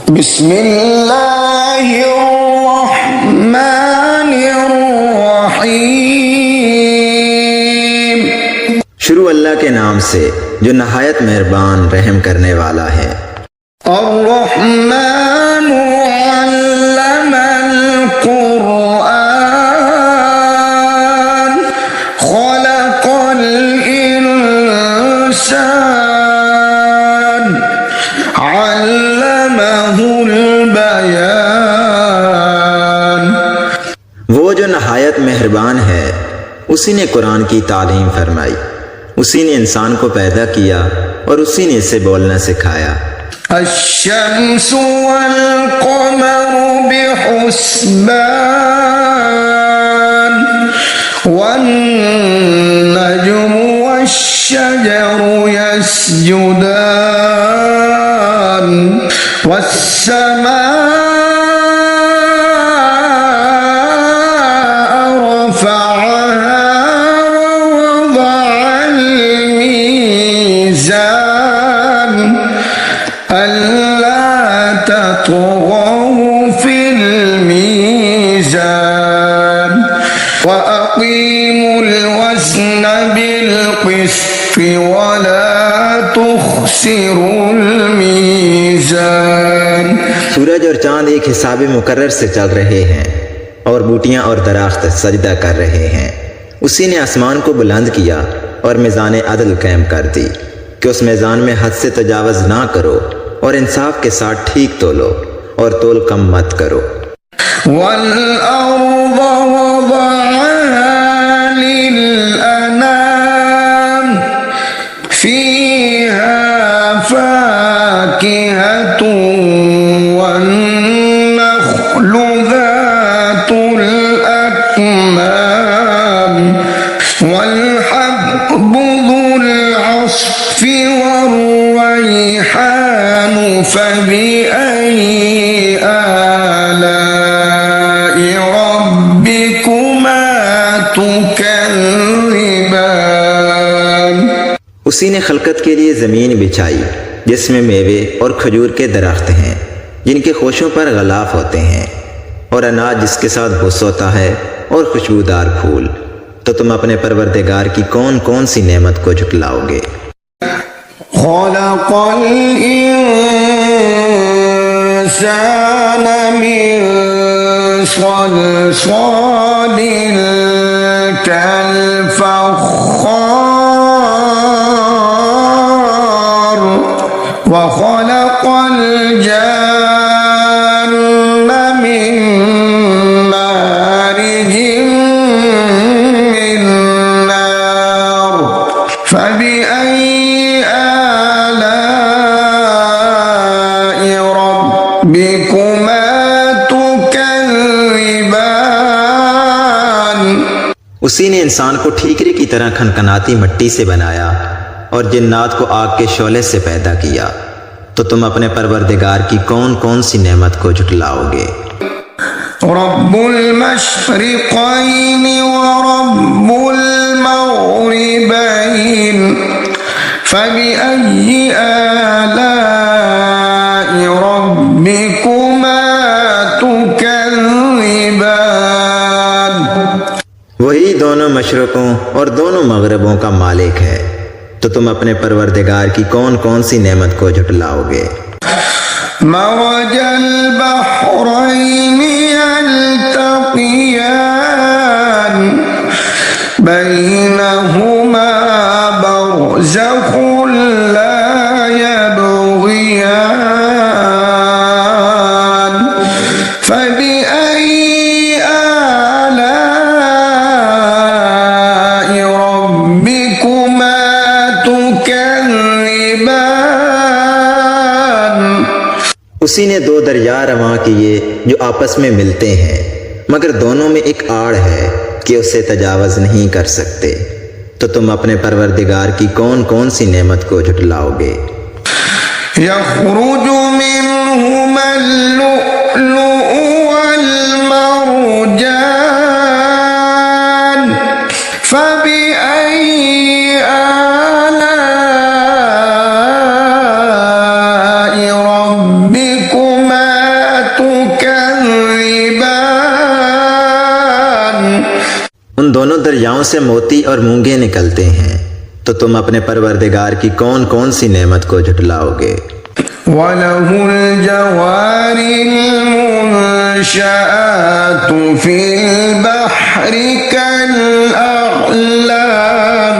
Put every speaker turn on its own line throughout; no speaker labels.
बिस्मिल्लाहिर्रहमानिर्रहीम।
शुरू अल्लाह के नाम से जो नहायत मेहरबान रहम करने वाला है।
अर्रहमानु अल्लमल कुरआन खलक़ल इंसान अल्लमहुल बयान।
वो जो नहायत मेहरबान है, उसी ने कुरान की तालीम फरमाई, उसी ने इंसान को पैदा किया और उसी ने इसे बोलना सिखाया।
अश्शम्सु वल क़मरु बिहुस्बान वन नज्मु वश्शजरु यस्जुदान वस्समाअ रफ़अहा ववضعल मीज़ान अल्ला तत्ग़ौ फ़िल मीज़ान वअक़ीमुल वज़्न बिल क़िस्ति वला तुख़्सिरुल मीज़ान।
सूरज और चांद एक हिसाब मुकर्रर से चल रहे हैं और बूटियां और दरख्त सजदा कर रहे हैं। उसी ने आसमान को बुलंद किया और मीज़ान अदल कायम कर दी कि उस मीज़ान में हद से तजावज़ ना करो और इंसाफ के साथ ठीक तोलो और तोल कम मत करो।
वल अर्ज़ वज़अहा लिल अनाम फ़ीहा फ़ाकिहतुन वन नख़्लु ज़ातुल अक्माम वल हब्बु ज़ुल अस्फ़ि वर्रैहान फ़बिअय्यि आलाइ रब्बिकुमा तुकज़्ज़िबान।
उसी ने खलकत के लिए ज़मीन बिछाई जिसमें मेवे और खजूर के दरख्त हैं जिनके खोशों पर गलाफ होते हैं, और अनाज जिसके साथ भुस होता है और खुशबूदार फूल। तो तुम अपने परवरदिगार की कौन कौन सी नेमत को झुटलाओगे।
खलक़ल इंसान मिन सलसालिन कल-फ़ख़्ख़ार व खलक़ल जन्न मिन मारिजिन मिन नार फ़बिअय्यि आलाइ रब्बिकुमा तुकज़्ज़िबान।
उसी ने इंसान को ठीकरे की तरह खनखनाती मिट्टी से बनाया और जिन्नात को आग के शोले से पैदा किया। तो तुम अपने परवरदिगार की कौन कौन सी नेमत को झुटलाओगे।
रब्बुल मशरिक़ैनि व रब्बुल मग़रिबैन फ़बिअय्यि आलाइ रब्बिकुमा तुकज़्ज़िबान।
वही दोनों मशरक़ों और दोनों मगरबों का मालिक है। तो तुम अपने परवरदिगार की कौन कौन सी नेमत को झुटलाओगे।
मरजल बहरैनि यल्तक़ियान बैनहुमा बरज़ख़ुन ला यबग़ियान फ़बिअय्यि आलाइ रब्बिकुमा तुकज़्ज़िबान।
उसी ने दो दरिया रवां किए जो आपस में मिलते हैं, मगर दोनों में एक आड़ है कि उसे तजावज़ नहीं कर सकते। तो तुम अपने परवरदिगार की कौन कौन सी नेमत को झुटलाओगे।
यख़्रुजु मिन्हुमल लुअ्लुअु वल मरजान फ़बिअय्यि आलाइ रब्बिकुमा
दोनों दरियाओं से मोती और मूंगे निकलते हैं, तो तुम अपने परवरदिगार की कौन कौन सी नेमत को झुटलाओगे।
वलहुल जवारिल मुनशाअतु फिल बहरि कल अअलाम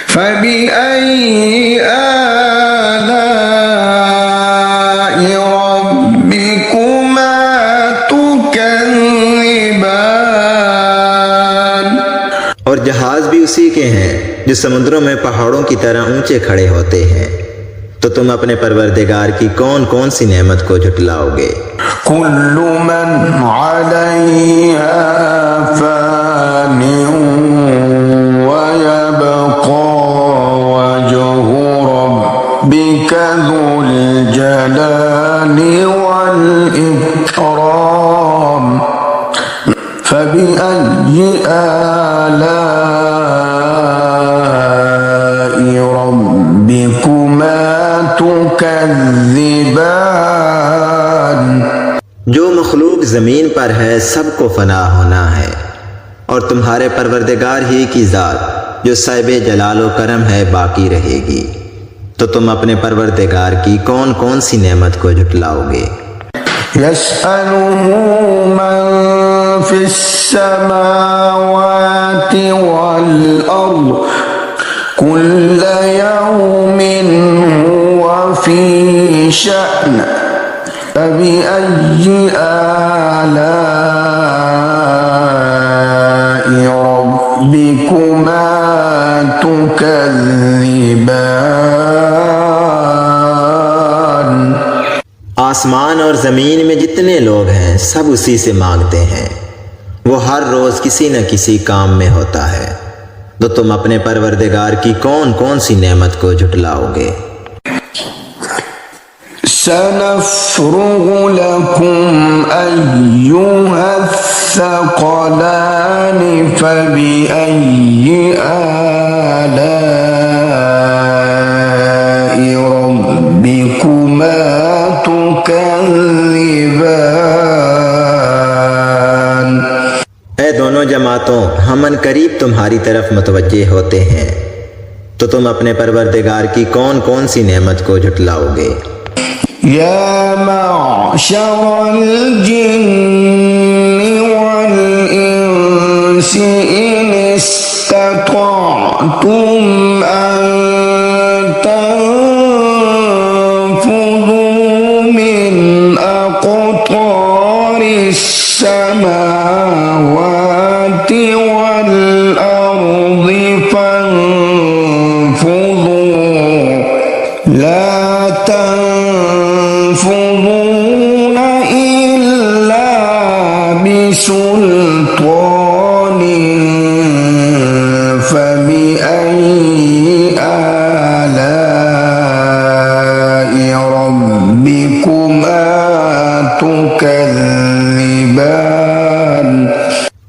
फबिअय्यि आलाइ रब्बिकुमा तुकज़्ज़िबान।
और जहाज भी उसी के हैं जो समुद्रों में पहाड़ों की तरह ऊंचे खड़े होते हैं, तो तुम अपने परवरदिगार की कौन कौन सी नेमत को झुटलाओगे।
कुल्लु मन अलैहा फानिन व यबक़ा वजहु रब्बिका ज़ुल जलाली वल इकराम फबिअय्यि आलाइ रब्बिकुमा तुकज़्ज़िबान।
जो मखलूक ज़मीन पर है सबको फना होना है, और तुम्हारे परवरदिगार ही की ज़ात जो साहिबे जलाल व करम है बाकी रहेगी, तो तुम अपने परवरदिगार की कौन कौन सी नेमत को झुटलाओगे।
यसअलुहु मन फिस समावाति वल अर्द कुल्ल यौमिन हुवा फी शअन फबिअय्यि आलाइ रब्बिकुमा तुकज़्ज़िबान।
आसमान और ज़मीन में जितने लोग हैं सब उसी से मांगते हैं, वो हर रोज़ किसी न किसी काम में होता है, तो तुम अपने परवरदिगार की कौन कौन सी नेमत को झुटलाओगे।
सनफ़्रुगु लकुम अय्युहस्सक़लानि फबिअय्यि आलाइ रब्बिकुमा तुकज़्ज़िबान।
ऐ दोनों जमातों, हम करीब तुम्हारी तरफ मुतवज्जे होते हैं, तो तुम अपने परवरदिगार की कौन कौन सी नेमत को झुटलाओगे।
या मअशरल जिन्नि वल इंसि इन इस्ततअतुम अन तनफुज़ू मिन अक़तारिस समावाति वल अर्दि फन्फुज़ू ला तन्फुज़ून इल्ला बिसुल्तान फबिअय्यि आलाइ रब्बिकुमा तुकज़्ज़िबान।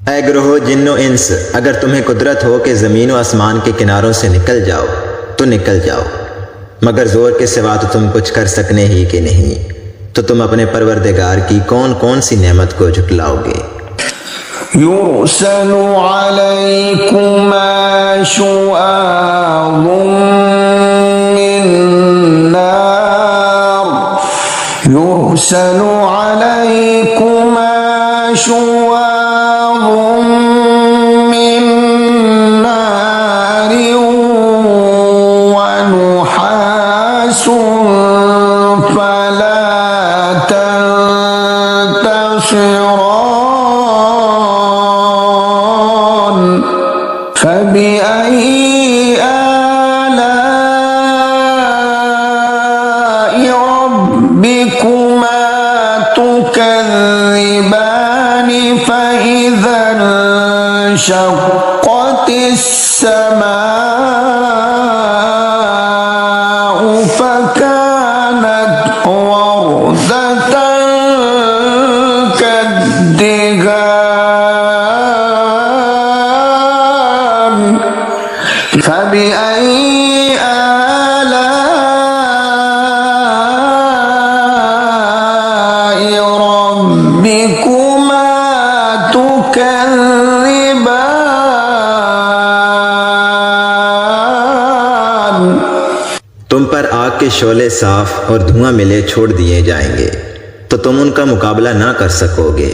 ऐ ग्रोह जिन्नो इंस, अगर तुम्हें कुदरत हो कि ज़मीन व आसमान के किनारों से निकल जाओ तो निकल जाओ, मगर जोर के सिवा तो तुम कुछ कर सकने ही कि नहीं, तो तुम अपने परवरदिगार की कौन कौन सी नेमत को झुटलाओगे।
युरसलु अलैकुमा शुआबुम मिन नार युरसलु अलैकुमा शुआबुम मिन नार व नुहासुन फला तंतशिरान फबिअय्यि आलाइ रब्बिकुमा तुकज़्ज़िबान फइज़ा इंशक़्क़तिस समाउ फकानत वरदतन कद्दिगान फबिअय्यि आलाइ रब्बिकुमा तुकज़्ज़िबान।
के शोले साफ और धुआं मिले छोड़ दिए जाएंगे तो तुम उनका मुकाबला ना कर सकोगे।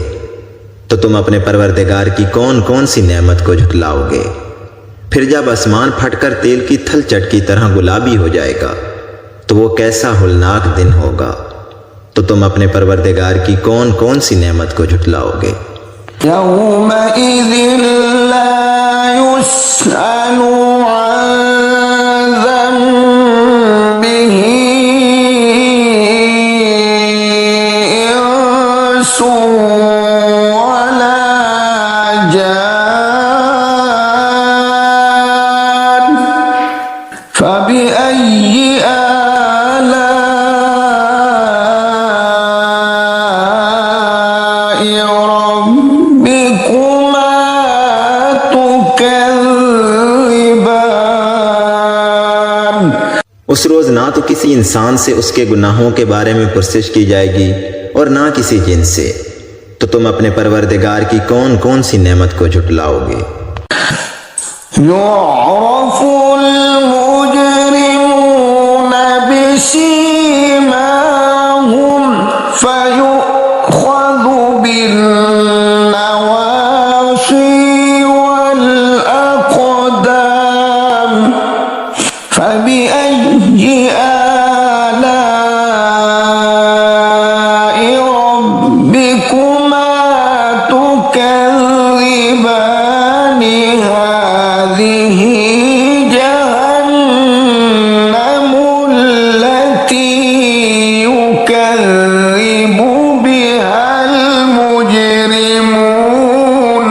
तो तुम अपने परवरदिगार की कौन कौन सी नेमत को झुटलाओगे। फिर जब आसमान फटकर तेल की थलचट की तरह गुलाबी हो जाएगा तो वो कैसा होलनाक दिन होगा। तो तुम अपने परवरदिगार की कौन कौन सी नेमत को झुटलाओगे।
यौमइज़िन ला युस्अलु अन ज़ंबिही इंसुन वला जान फबिअय्यि
उस रोज ना तो किसी इंसान से उसके गुनाहों के बारे में पुरसिश की जाएगी और ना किसी जिन से। तो तुम अपने परवरदिगार की कौन कौन सी नेमत को झुटलाओगे।
युअरफुल मुजरिमून बिसीमाहुम फयुख़ज़ु बिन्नवासी वल अक़दाम फबिअय्यि आलाइ रब्बिकुमा तुकज़्ज़िबान हाज़िही जहन्नमुल्लती युकज़्ज़िबु बिहल मुजरिमून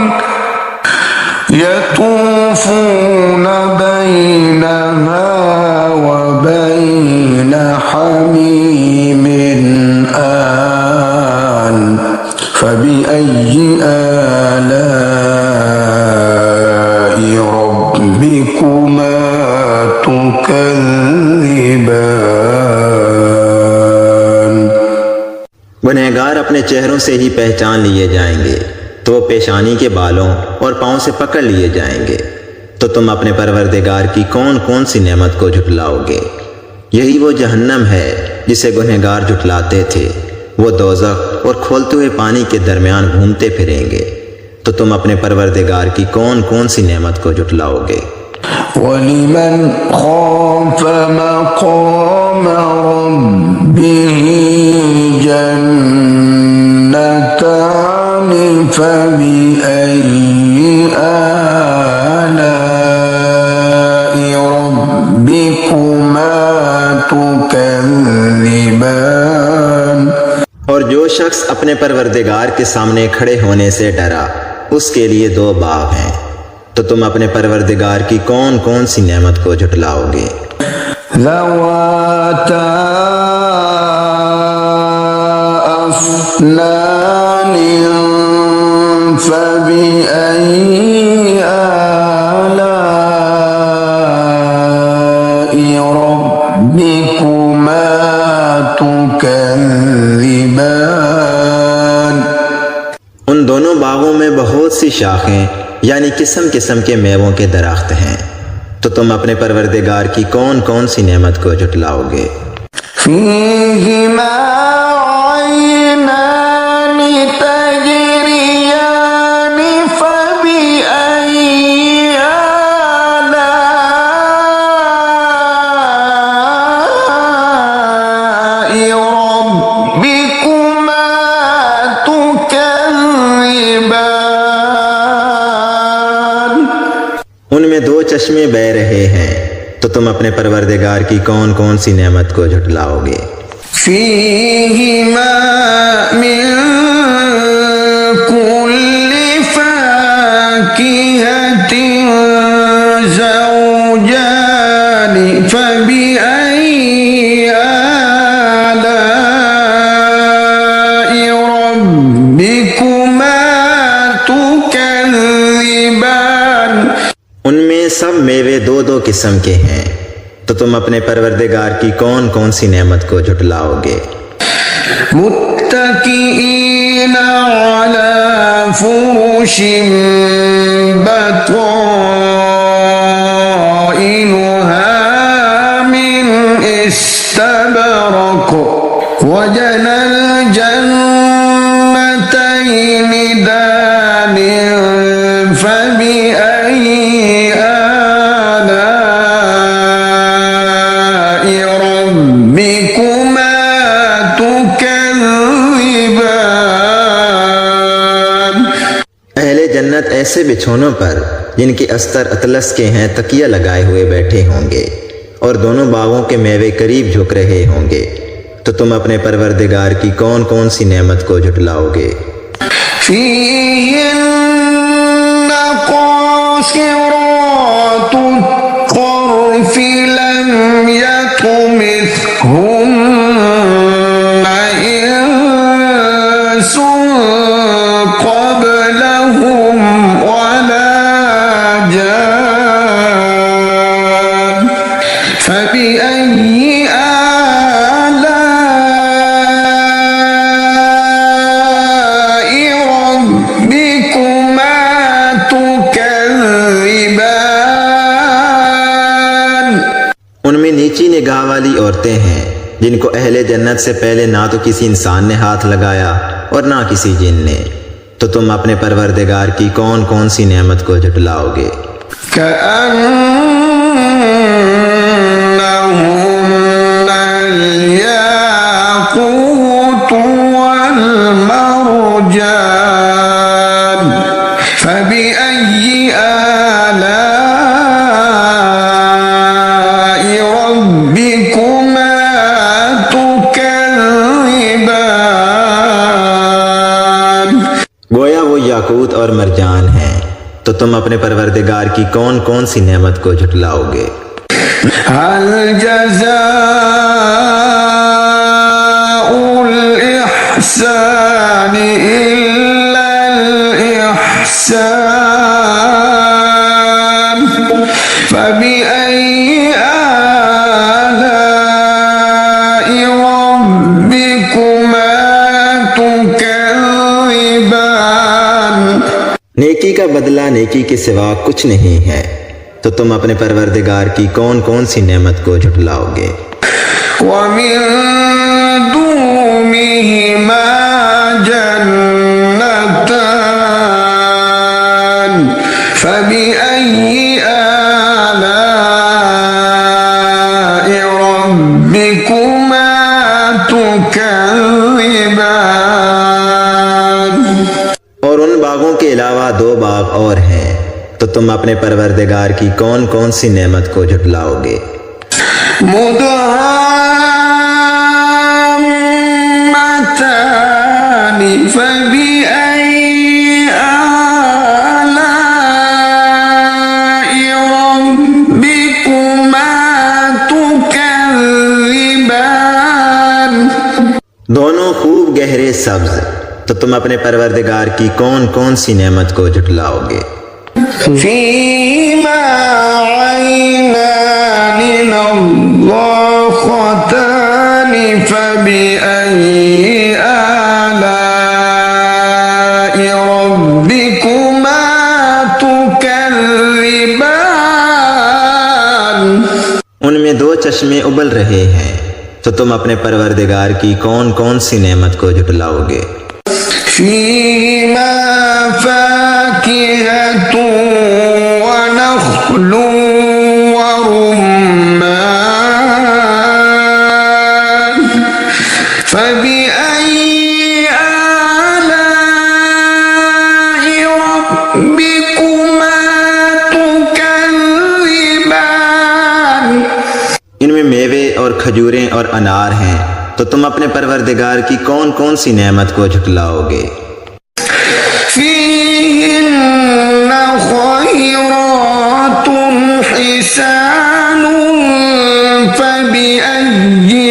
यतूफ़ून बैनहा वबैन हमीमिन आन फबिअय्यि आलाइ रब्बिकुमा तुकज़्ज़िबान।
गुनहगार अपने चेहरों से ही पहचान लिए जाएंगे तो वो पेशानी के बालों और पांव से पकड़ लिए जाएंगे। तो तुम अपने परवरदिगार की कौन कौन सी नेमत को झुटलाओगे। यही वो जहन्नम है जिसे गुनहगार झुटलाते थे। वो दोज़ख और खोलते हुए पानी के दरमियान घूमते फिरेंगे। तो तुम अपने परवरदिगार की कौन कौन सी नेमत को झुटलाओगे।
वलिमन खाफ़ मक़ाम रब्बिही जन्नतान फबिअय्यि आलाइ रब्बिकुमा तुकज़्ज़िबान।
और जो शख्स अपने परवरदिगार के सामने खड़े होने से डरा उसके लिए दो बाग हैं। तो तुम अपने परवरदिगार की कौन कौन सी नेमत को झुटलाओगे।
ज़वाता अफ़नान फबिअय्यि आलाइ रब्बिकुमा तुकज़्ज़िबान।
उन दोनों बागों में बहुत सी शाखें यानी किस्म किस्म के मेवों के दरख्त हैं। तो तुम अपने परवरदिगार की कौन कौन सी नेमत को झुटलाओगे।
फ़ीहिमा ऐनान तजरियान फबिअय्यि आलाइ रब्बिकुमा तुकज़्ज़िबान।
उनमें दो चश्मे बह रहे हैं। तो तुम अपने परवरदिगार की कौन कौन सी नेमत को झुटलाओगे।
फ़ीहिमा मिन कुल्लि फ़ाकिहतिन ज़ौजान फबिअय्यि आलाइ रब्बिकुमा तुकज़्ज़िबान।
उनमें सब मेवे दो दो किस्म के हैं। तो तुम अपने परवरदिगार की कौन कौन सी नेमत को झुटलाओगे।
मुत्तकीईना अला फुरुशिन बताइनुहा मिन इस्ता الجنتين دان فبأي آلاء ربكما تكذبان।
अहले जन्नत ऐसे बिछौनों पर जिनके अस्तर अतलस के हैं तकिया लगाए हुए बैठे होंगे और दोनों बागों के मेवे करीब झुक रहे होंगे, तो तुम अपने परवरदिगार की कौन कौन सी नेमत को झुटलाओगे।
فيهن قاصرات الطرف لم يطمثهن إنس قبلهم ولا جان فبأي آلاء ربكما تكذبان।
उनमें नीची निगाह वाली औरतें हैं जिनको अहले जन्नत से पहले ना तो किसी इंसान ने हाथ लगाया और ना किसी जिन ने, तो तुम अपने परवरदिगार की कौन कौन सी नेमत को झुटलाओगे।
كأنهن الياقوت والمرجان فبأي آلاء ربكما تكذبان।
गोया वो याकूत और मरजान हैं, तो तुम अपने परवरदिगार की कौन कौन सी नेमत को झुटलाओगे।
هل جزاء الإحسان إلا الإحسان فبأي آلاء ربكما تكذبان।
नेकी का बदला नेकी के सिवा कुछ नहीं है, तो तुम अपने परवरदिगार की कौन कौन सी नेमत को झुटलाओगे।
ومن دونهما جنتان فبأي آلاء ربكما تكذبان।
और उन बागों के अलावा दो बाग और हैं, तो तुम अपने परवरदिगार की कौन कौन सी नेमत को झुटलाओगे।
مدهامتان فبأي آلاء ربكما تكذبان।
दोनों खूब गहरे सब्ज, तो तुम अपने परवरदिगार की कौन कौन सी नेमत को झुटलाओगे।
فيهما عينان نضاختان فبأي آلاء ربكما تكذبان।
उनमें दो चश्मे उबल रहे हैं, तो तुम अपने परवरदिगार की कौन कौन सी नेमत को झुटलाओगे।
فيهما فاكهة ونخل ورمان فبأي آلاء ربكما تكذبان।
इनमें मेवे और खजूरें और अनार हैं, तो तुम अपने परवरदिगार की कौन कौन सी नेमत को झुटलाओगे।
فيهن خيرات حسان فبأي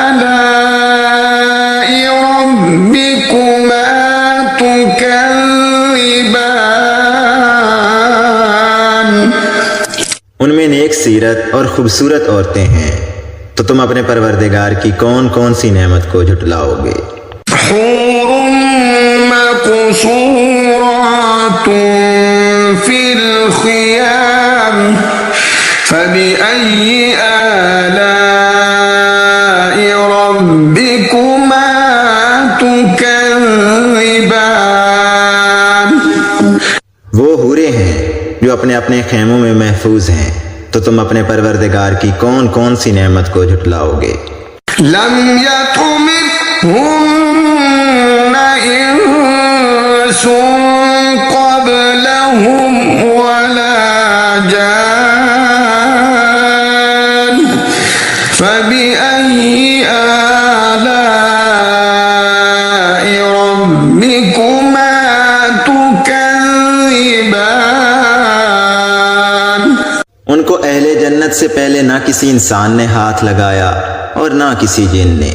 آلاء ربكما تكذبان।
उनमें नेक सीरत और खूबसूरत औरतें हैं, तो तुम अपने परवरदिगार की कौन कौन सी नेमत को झुटलाओगे।
حور مقصورات في الخيام فبأي آلاء ربكما
जो अपने अपने खेमों में महफूज हैं, तो तुम अपने परवरदिगार की कौन कौन सी नेमत को झुटलाओगे।
लम यतमिथुन्न इंसुन क़ब्लहुम वला जान फबिअय्यि आलाइ रब्बिकुमा तुकज़्ज़िबान।
उनको अहले जन्नत से पहले ना किसी इंसान ने हाथ लगाया और ना किसी जिन ने,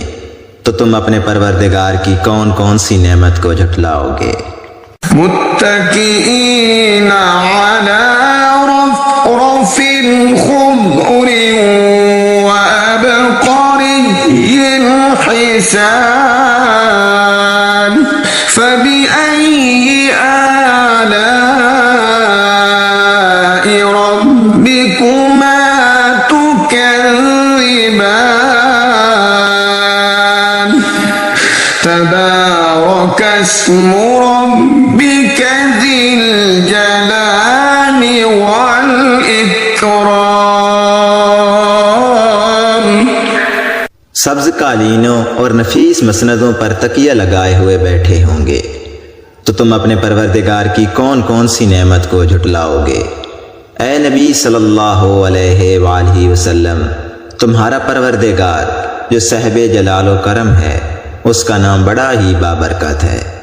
तो तुम अपने परवरदिगार की कौन कौन सी नेमत को झुटलाओगे।
मुत्तकीईना अला रफ़रफ़िन ख़ुद्रिन व अबक़रिय्यिन हिसान फबिअय्यि आलाइ रब्बिकुमा तुकज़्ज़िबान। तबारक अस्मु रब्बिक ज़िल जलाली वल इकराम।
सब्ज कालीनों और नफीस मसनदों पर तकिया लगाए हुए बैठे होंगे, तो तुम अपने परवरदिगार की कौन कौन सी नेमत को झुटलाओगे। ए नबी सल्लल्लाहु अलैहि वसल्लम, तुम्हारा परवरदिगार जो साहिब जलाल व करम है, उसका नाम बड़ा ही बाबरकत है।